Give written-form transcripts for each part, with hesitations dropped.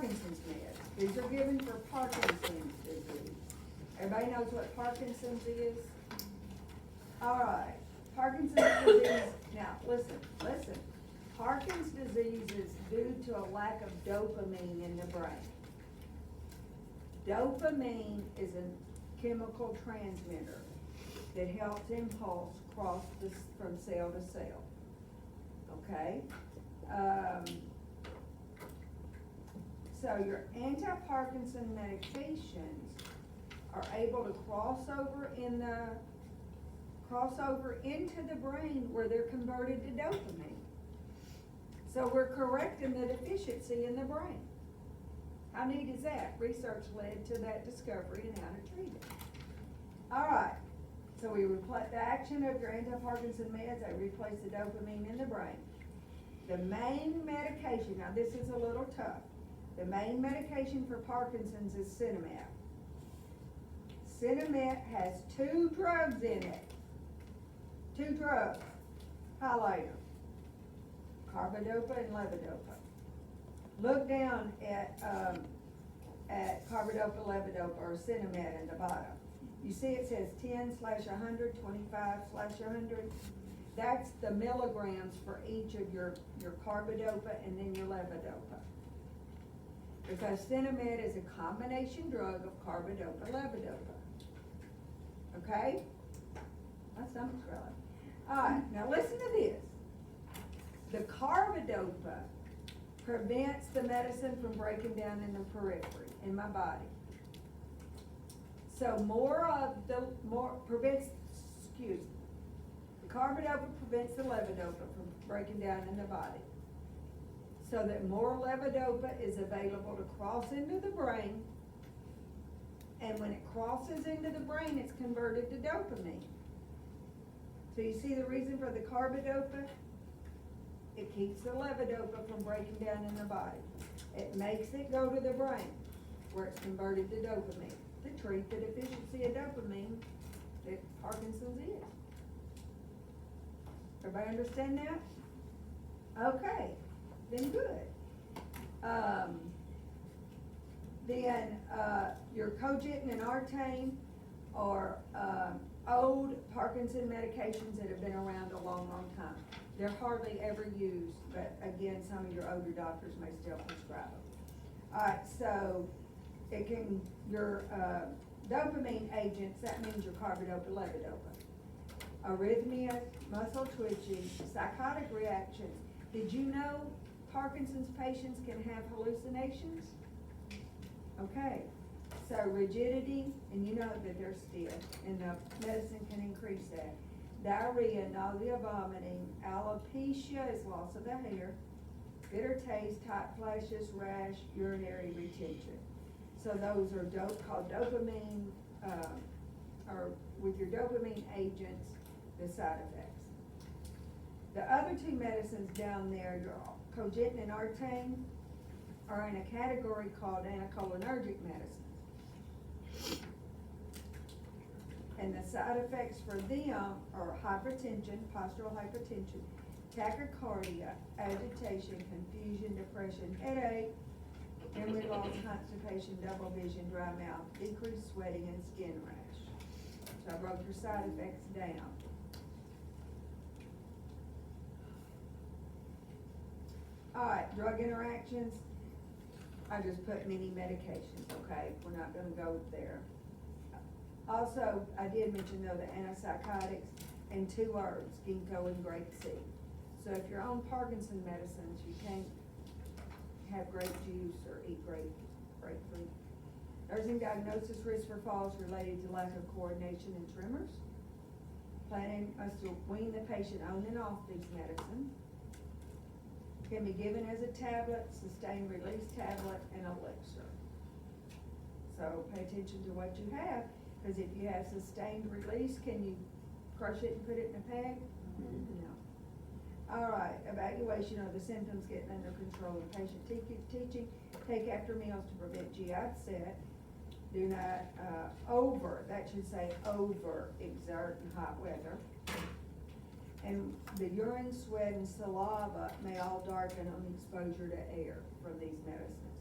Parkinson's meds. These are given for Parkinson's disease. Everybody knows what Parkinson's is? All right, Parkinson's disease, now listen. Parkinson's disease is due to a lack of dopamine in the brain. Dopamine is a chemical transmitter that helps impulse cross from cell to cell. Okay? So your anti-Parkinson medications are able to cross over into the brain where they're converted to dopamine. So we're correcting the deficiency in the brain. How neat is that? Research led to that discovery and how to treat it. All right, so we replace the action of your anti-Parkinson meds, they replace the dopamine in the brain. The main medication, now this is a little tough, the main medication for Parkinson's is Sinemet. Sinemet has 2 drugs in it. 2 drugs. Highlighter. Carbidopa and levodopa. Look down at carbidopa, levodopa, or Sinemet in the bottom. You see it says 10/100, 25/100. That's the milligrams for each of your carbidopa and then your levodopa. Because Sinemet is a combination drug of carbidopa, levodopa. Okay? My stomach's growling. All right, now listen to this. The carbidopa prevents the medicine from breaking down in the periphery, in my body. So the carbidopa prevents the levodopa from breaking down in the body. So that more levodopa is available to cross into the brain, and when it crosses into the brain, it's converted to dopamine. So you see the reason for the carbidopa? It keeps the levodopa from breaking down in the body. It makes it go to the brain, where it's converted to dopamine, to treat the deficiency of dopamine that Parkinson's is. Everybody understand that? Okay, then good. Then your cogentin and artane are old Parkinson medications that have been around a long, long time. They're hardly ever used, but again, some of your older doctors may still prescribe them. All right, so your dopamine agents, that means your carbidopa, levodopa. Arrhythmia, muscle twitching, psychotic reactions. Did you know Parkinson's patients can have hallucinations? Okay, so rigidity, and you know that they're stiff, and the medicine can increase that. Diarrhea, nausea, vomiting, alopecia is loss of the hair, bitter taste, hot flashes, rash, urinary retention. So those are called dopamine, or with your dopamine agents, the side effects. The other 2 medicines down there, your cogentin and artane, are in a category called anticholinergic medicines. And the side effects for them are hypertension, postural hypertension, tachycardia, agitation, confusion, depression, headache, memory loss, constipation, double vision, dry mouth, decreased sweating, and skin rash. So I broke your side effects down. All right, drug interactions. I just put many medications, okay? We're not gonna go there. Also, I did mention though the antipsychotics and 2 herbs, ginkgo and grapeseed. So if you're on Parkinson medicines, you can't have grape juice or eat grapefruit. Nursing diagnosis risk for falls related to lack of coordination and tremors. Planning must wean the patient on and off these medicines. Can be given as a tablet, sustained release tablet, and elixir. So pay attention to what you have, because if you have sustained release, can you crush it and put it in a bag? No. All right, evaluation of the symptoms getting under control of patient teaching. Take after meals to prevent GI upset. Do not that should say over exert in hot weather. And the urine, sweat, and saliva may all darken on exposure to air from these medicines.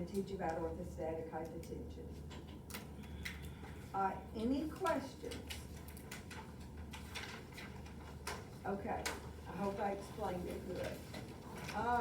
and teach about orthostatic hypotension. Any questions? Okay, I hope I explained it good. All right.